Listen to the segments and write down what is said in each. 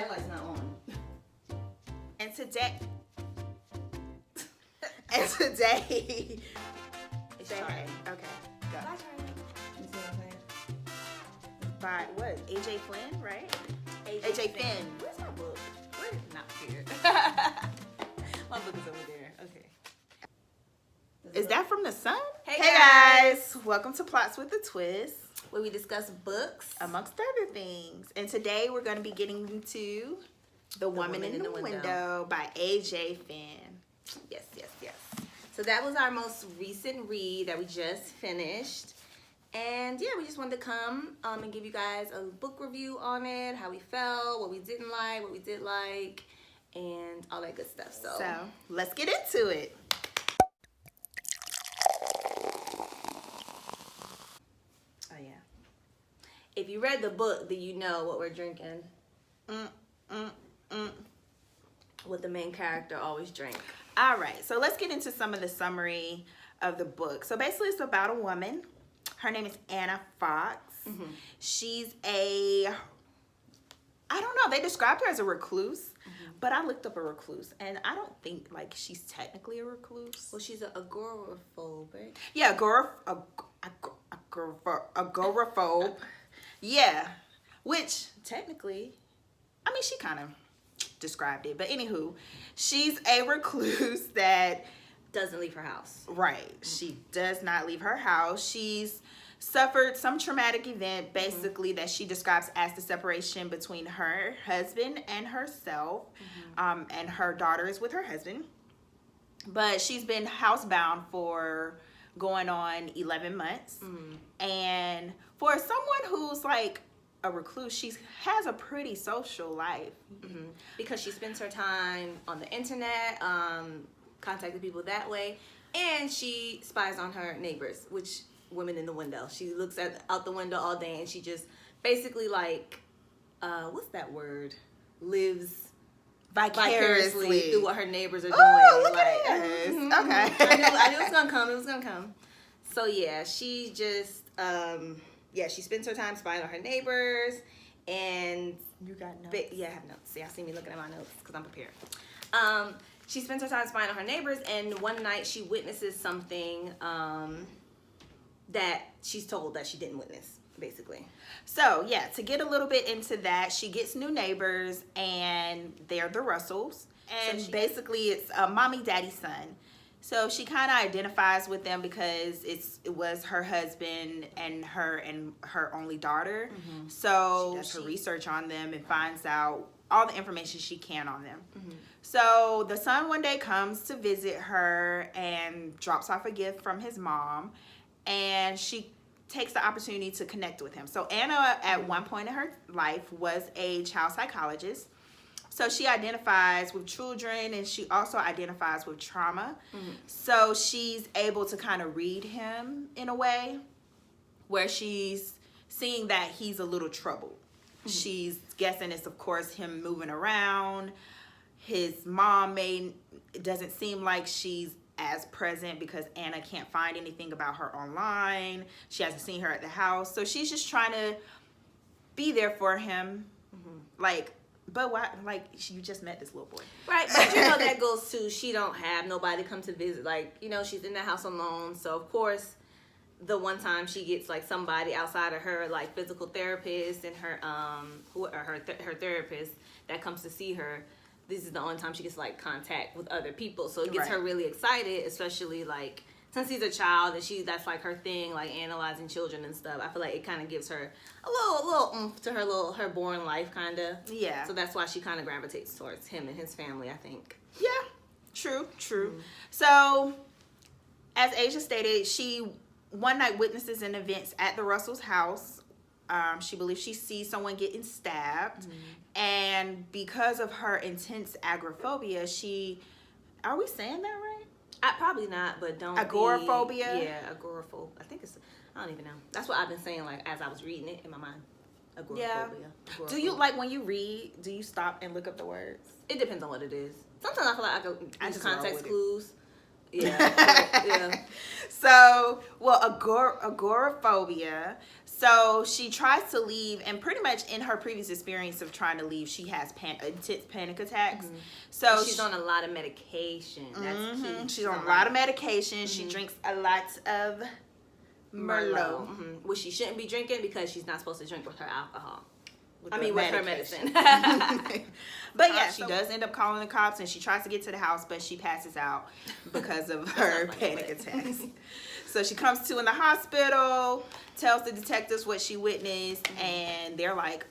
that light's not on. And today, It's say Charlie. hey. Okay, go. Bye, Charlie. You see what I'm saying? By what? AJ Flynn, right? AJ Finn. Where's my book? Where? Not here. My book is over there. Okay. Is that from the Sun? Hey, guys! Welcome to Plots with a Twist, where we discuss books? amongst other things. And today we're going to be getting into The Woman in the Window by AJ Finn. Yes, yes, yes. So that was our most recent read that we just finished. And yeah, we just wanted to come and give you guys a book review on it, how we felt, what we didn't like, what we did like, and all that good stuff. So let's get into it. Oh yeah. If you read the book, then you know what we're drinking. What the main character always drink. All right, so let's get into some of the summary of the book. So basically it's about a woman. Her name is Anna Fox. Mm-hmm. She's I don't know, they described her as a recluse, but I looked up a recluse and I don't think like she's technically a recluse. Well, she's an agoraphobe, right? Yeah, agoraphobe. Yeah, which technically, I mean, she kind of described it. But anywho, she's a recluse that Doesn't leave her house. right. She does not leave her house. She's suffered some traumatic event, basically, that she describes as the separation between her husband and herself, and her daughter is with her husband. But she's been housebound for going on 11 months. And for someone who's like a recluse, she has a pretty social life. Because she spends her time on the internet, contacting people that way, and she spies on her neighbors, which women in the window. She looks out the window all day, and she just basically like, what's that word? Lives vicariously through what her neighbors are doing. Oh, look like, at this. mhm. Okay. I knew it was gonna come. It was gonna come. So yeah, she just she spends her time spying on her neighbors, and You got notes? yeah, I have notes. See, I see me looking at my notes because I'm prepared. She spends her time spying on her neighbors, and one night she witnesses something that she's told that she didn't witness, basically. So, yeah, to get a little bit into that, she gets new neighbors, and they're the Russells. And basically, it's a mommy, daddy, son. So she kind of identifies with them because it was her husband and her only daughter. So she does her research on them and finds out all the information she can on them. So the son one day comes to visit her and drops off a gift from his mom, and she takes the opportunity to connect with him. So Anna, at one point in her life, was a child psychologist. So she identifies with children, and she also identifies with trauma. So she's able to kind of read him in a way where she's seeing that he's a little troubled. She's guessing it's, of course, him moving around. His mom it doesn't seem like she's as present because Anna can't find anything about her online. She hasn't seen her at the house. So she's just trying to be there for him. But why? Like, you just met this little boy. Right, but you know that goes to she don't have nobody come to visit. Like, you know, she's in the house alone. So, of course, the one time she gets, like, somebody outside of her, like, physical therapist and her her therapist that comes to see her, this is the only time she gets, like, contact with other people. So it gets her really excited, especially, like, since he's a child and that's like her thing, like analyzing children and stuff. I feel like it kind of gives her a little oomph to her boring life, kind of. Yeah. So that's why she kind of gravitates towards him and his family, I think. Yeah, true. So, as Asia stated, she one night witnesses an event at the Russell's house. She believes she sees someone getting stabbed, and because of her intense agoraphobia, are we saying that right? Probably not, but don't agoraphobia. Yeah, agoraphobe. I think I don't even know. That's what I've been saying, like, as I was reading it in my mind. Agoraphobia. Yeah. Do you, like, when you read, do you stop and look up the words? It depends on what it is. Sometimes I feel like I use just roll context with it. clues. Yeah. Yeah. So, well, agoraphobia. So she tries to leave, and pretty much in her previous experience of trying to leave, she has intense panic attacks. So she's on a lot of medication. That's key. She's on a lot of medication. She drinks a lot of Merlot. Which she shouldn't be drinking because she's not supposed to drink with her alcohol. With her medicine. But yeah, she does end up calling the cops, and she tries to get to the house, but she passes out because of her panic attacks. So she comes to in the hospital, tells the detectives what she witnessed, and they're like,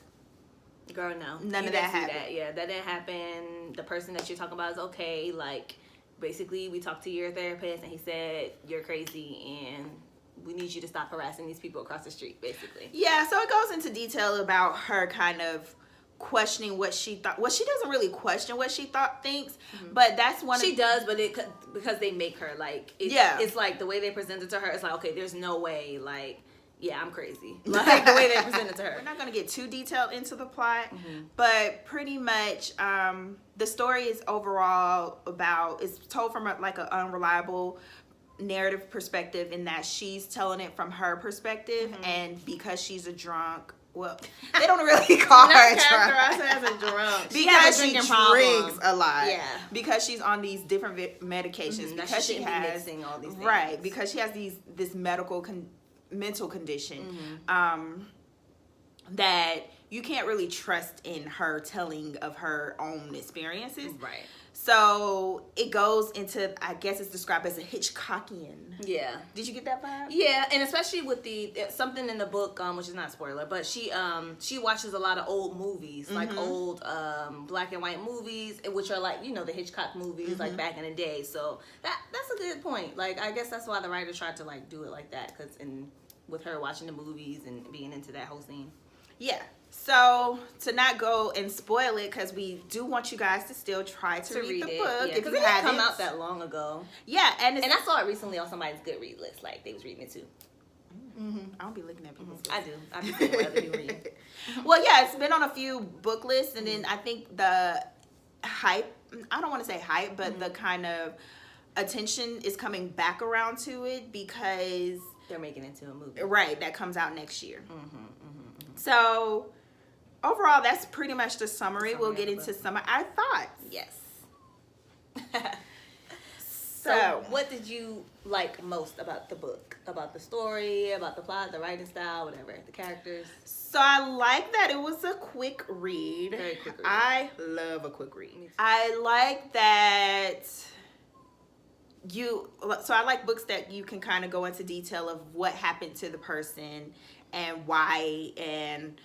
girl, no. None of that happened. Yeah, that didn't happen. The person that you're talking about is okay. Like, basically, we talked to your therapist, and he said, you're crazy, and we need you to stop harassing these people across the street, basically. Yeah, so it goes into detail about her kind of questioning what she thought. Well, she doesn't really question what she thinks, but that's one she does, but because they make her like it's like the way they present it to her. It's like, okay, there's no way, like, yeah, I'm crazy, like the way they present it to her. We're not going to get too detailed into the plot, but pretty much the story is overall it's told from like an unreliable narrative perspective, in that she's telling it from her perspective, and because she's a drunk. Well, they don't really call her a drunk. As a drunk. Because she drinks a lot. Yeah. Because she's on these different medications. Because she has mixing all these things. Right. Because she has this mental condition that you can't really trust in her telling of her own experiences. Right. So it goes into, I guess it's described as a Hitchcockian. Yeah. Did you get that vibe? Yeah, and especially with something in the book, which is not a spoiler, but she watches a lot of old movies, like old black and white movies, which are like, the Hitchcock movies, like back in the day. So that's a good point. Like, I guess that's why the writer tried to like do it like that, because with her watching the movies and being into that whole scene. Yeah. So, to not go and spoil it, because we do want you guys to still try to read the book. Yeah, because it didn't come out that long ago. Yeah, and I saw it recently on somebody's Goodreads list. Like, they was reading it too. I don't be looking at people's lists. I do. I be seeing what other people read. Well, yeah, it's been on a few book lists, and then I think the hype, I don't want to say hype, but the kind of attention is coming back around to it because they're making it into a movie. Right, that comes out next year. So, overall, that's pretty much the summary. We'll get into some of our thoughts. Yes. So, what did you like most about the book? About the story, about the plot, the writing style, whatever, the characters? So, I like that it was a quick read. Very quick read. I love a quick read. I like that I like books that you can kind of go into detail of what happened to the person and why, and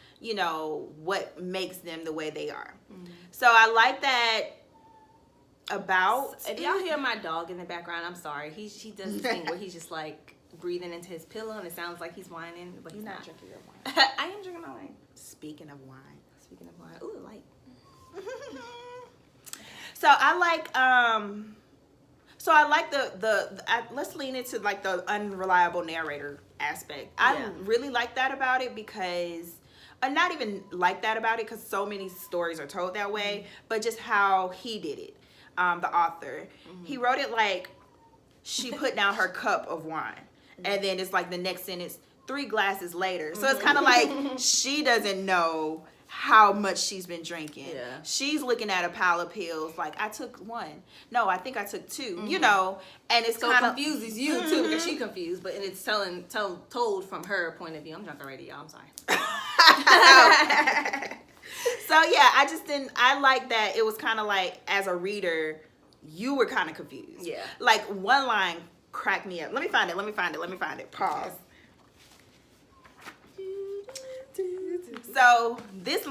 what makes them the way they are. So I like that about. If y'all hear my dog in the background, I'm sorry. He does this thing where he's just like breathing into his pillow, and it sounds like he's whining, but he's not drinking your wine. I am drinking my wine. Speaking of wine. Ooh, light. So I like let's lean into like the unreliable narrator aspect. I really like that about it because, not even like that about it because so many stories are told that way, but just how he did it. The author, he wrote it like she put down her cup of wine, and then it's like the next sentence, 3 glasses later. So it's kind of like she doesn't know how much she's been drinking. Yeah. She's looking at a pile of pills like, I took 1. No, I think I took 2. And it's so kind of confuses you too because she's confused, but it's told from her point of view. I'm drunk already, y'all. I'm sorry. So yeah, I like that it was kind of like, as a reader, you were kind of confused. Yeah. Like, one line cracked me up. Let me find it. Pause. So this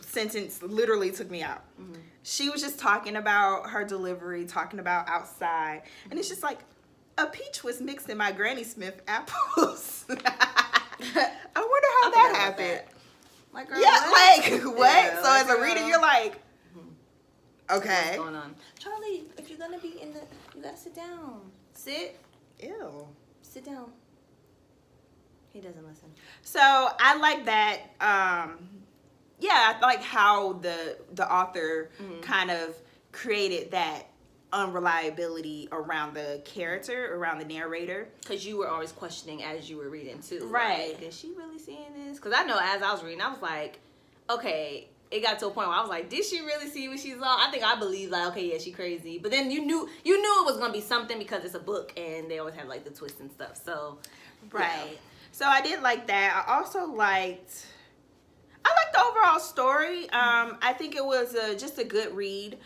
sentence literally took me out. She was just talking about her delivery, talking about outside, and it's just like, a peach was mixed in my Granny Smith apples. I wonder how that happened. Like, girl, yeah, what? like what? Yeah, so as a reader, you're like, okay. What's going on? Charlie, if you're gonna be you gotta sit down. Sit. Ew. Sit down. He doesn't listen. So I like that. I like how the author kind of created that unreliability around the character, around the narrator. Because you were always questioning as you were reading too. Right. Like, is she really seeing this? Because I know as I was reading, I was like, okay, it got to a point where I was like, did she really see what she saw? I think I believed, like, okay, yeah, she crazy. But then you knew it was going to be something because it's a book and they always have like the twists and stuff. So, right. Yeah. So I did like that. I also liked the overall story. I think it was just a good read.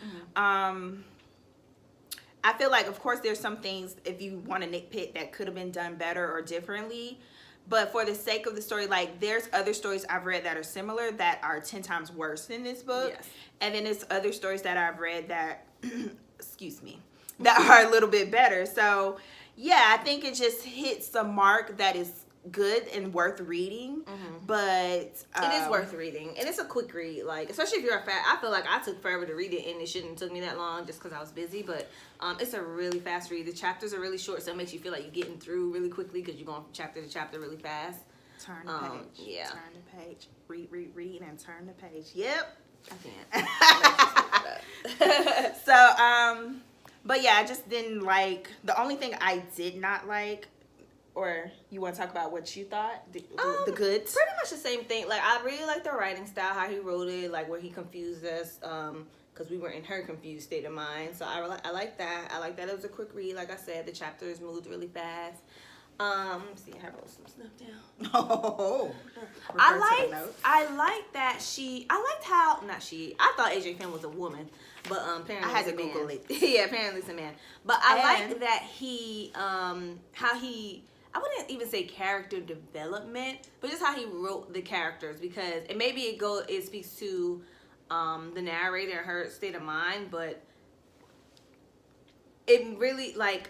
I feel like, of course, there's some things, if you want to nitpick, that could have been done better or differently. But for the sake of the story, like, there's other stories I've read that are similar that are 10 times worse than this book. Yes. And then there's other stories that I've read that, excuse me, that are a little bit better. So, yeah, I think it just hits the mark that is good and worth reading. But it is worth reading, and it's a quick read, like, especially if you're a fan. I feel like I took forever to read it, and it shouldn't have took me that long just because I was busy. But it's a really fast read. The chapters are really short, so it makes you feel like you're getting through really quickly because you're going from chapter to chapter really fast. Turn the page. Yeah. Turn the page. Read, and turn the page. Yep. I can't. So, but yeah, I just didn't like, the only thing I did not like, or you want to talk about what you thought? The goods? Pretty much the same thing. Like, I really like the writing style, how he wrote it, like where he confused us, because we were in her confused state of mind. So I like that. I like that it was a quick read. Like I said, the chapters moved really fast. Let's see, I wrote some stuff down. Oh, I liked that I thought AJ Finn was a woman, but apparently I had it's to a man. Google it. Yeah, apparently it's a man. But I like that he, how he, I wouldn't even say character development, but just how he wrote the characters, because and maybe it speaks to the narrator and her state of mind, but it really, like,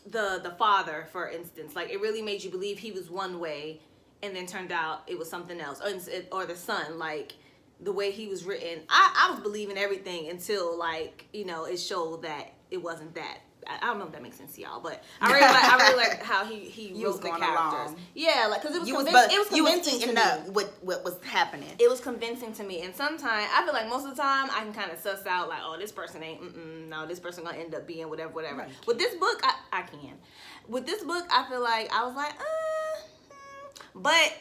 the father, for instance, like, it really made you believe he was one way and then turned out it was something else, or the son, like, the way he was written, I was believing everything until, like, you know, it showed that it wasn't that. I don't know if that makes sense to y'all, but I really like how he wrote the characters. Along. Yeah, like, because it was convincing to me what was happening. It was convincing to me, and sometimes I feel like most of the time I can kind of suss out, like, oh, this person ain't, no, this person gonna end up being whatever. Right. With this book, I can. With this book, I feel like I was like, but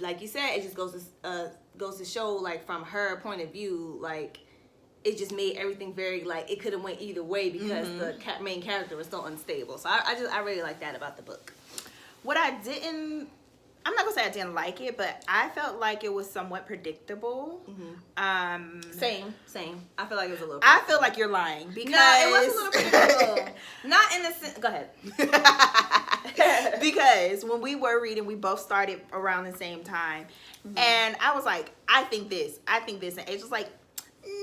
like you said, it just goes to show, like, from her point of view, like, it just made everything very, like, it could have went either way because the main character was so unstable. So I really like that about the book. What I'm not gonna say I didn't like it, but I felt like it was somewhat predictable. Same. I feel like it was a little predictable. I feel like you're lying because no, it was a little predictable. Not in the sense. Go ahead. Because when we were reading, we both started around the same time, and I was like, I think this, and it's just like,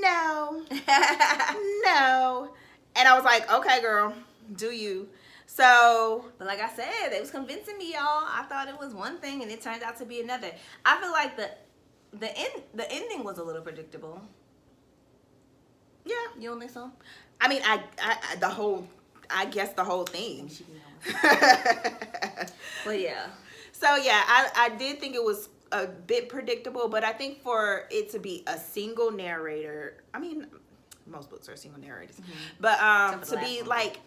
no, no, and I was like, okay, girl, do you? So, but like I said, it was convincing me, y'all. I thought it was one thing, and it turned out to be another. I feel like the ending was a little predictable. Yeah, you don't think so? I mean, I guess the whole thing. Well, yeah. So yeah, I did think it was a bit predictable, but I think for it to be a single narrator, I mean, most books are single narrators, but to be like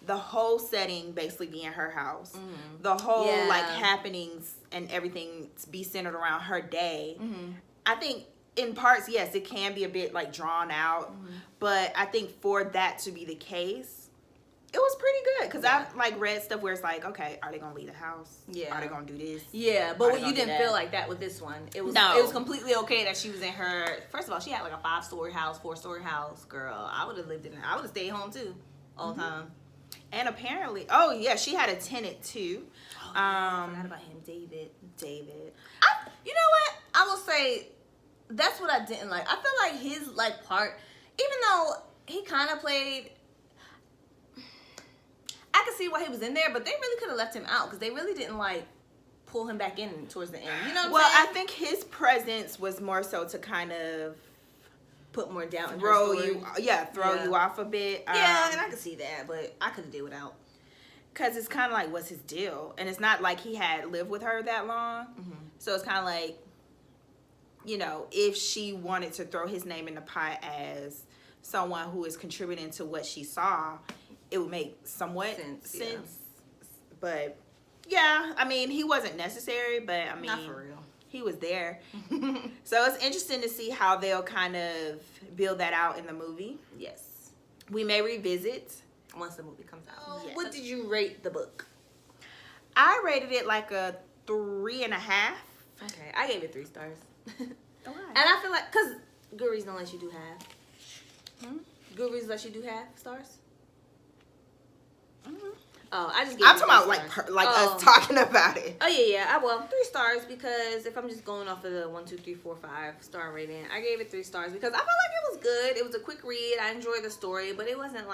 the whole setting basically being her house, the whole like happenings and everything be centered around her day. I think in parts, yes, it can be a bit like drawn out, but I think for that to be the case, it was pretty good, because I've like read stuff where it's like, okay, are they gonna leave the house? Yeah. Are they gonna do this? Yeah, but you didn't feel like that with this one. It was completely okay that she was in her. First of all, she had like a 5-story house, 4-story house. Girl, I would have lived in it. I would have stayed home too, all the time. And apparently, oh yeah, she had a tenant too. Oh, I forgot about him, David. You know what? I will say that's what I didn't like. I feel like his like part, even though he kind of played. I could see why he was in there, but they really could have left him out because they really didn't like pull him back in towards the end. You know what I'm saying? I think his presence was more so to kind of put more doubt in throw you off a bit. Yeah, and I could see that, but I could have did without. Because it's kind of like, what's his deal? And it's not like he had lived with her that long. So it's kind of like, you know, if she wanted to throw his name in the pot as someone who is contributing to what she saw, it would make somewhat sense. Yeah. But yeah, I mean, he wasn't necessary, but I mean, not for real. He was there. So it's interesting to see how they'll kind of build that out in the movie. Yes. We may revisit once the movie comes out. Yes. What did you rate the book? I rated it like a 3.5. Okay, I gave it 3 stars. Why? And I feel like, because Goodreads don't let you do half. Goodreads lets you do half stars? Oh, I just gave I'm it talking 3 about stars. like us talking about it. Oh yeah. Well, 3 stars because if I'm just going off of the 1, 2, 3, 4, 5 star rating, I gave it 3 stars because I felt like it was good. It was a quick read. I enjoyed the story, but it wasn't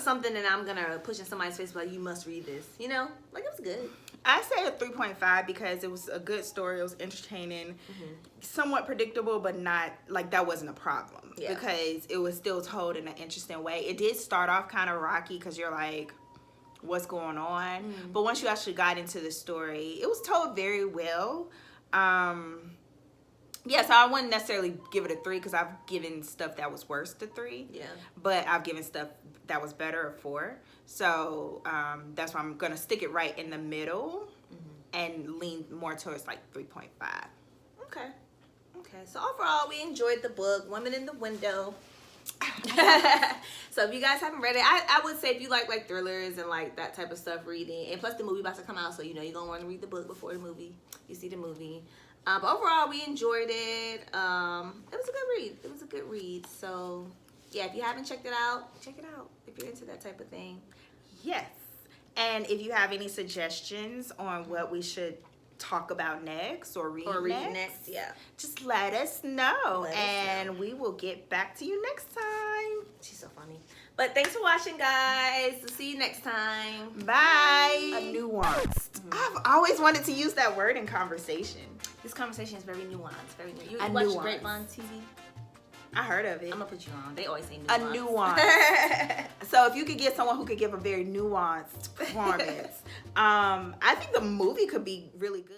something that I'm gonna push in somebody's face like you must read this. You know, like it was good. I say a 3.5 because it was a good story. It was entertaining, somewhat predictable, but not like that wasn't a problem because it was still told in an interesting way. It did start off kind of rocky because you're like, what's going on? But once you actually got into the story, it was told very well. Yeah, so I wouldn't necessarily give it a 3 because I've given stuff that was worse to 3. Yeah. But I've given stuff that was better a 4. So that's why I'm going to stick it right in the middle and lean more towards like 3.5. Okay. So overall, we enjoyed the book, Women in the Window. So if you guys haven't read it, I would say if you like thrillers and like that type of stuff, reading, and plus the movie about to come out, so you know you're going to want to read the book before the movie. You see the movie. But overall, we enjoyed it. It was a good read. So, yeah, if you haven't checked it out, check it out if you're into that type of thing. Yes. And if you have any suggestions on what we should talk about next or read next, yeah, just let us know. We will get back to you next time. She's so funny. But thanks for watching, guys. See you next time. Bye. A nuanced. I've always wanted to use that word in conversation. This conversation is very nuanced. Very nuanced. You a watch nuance. Grapevine TV? I heard of it. I'm going to put you on. They always say nuanced. A nuance. So if you could get someone who could give a very nuanced performance, I think the movie could be really good.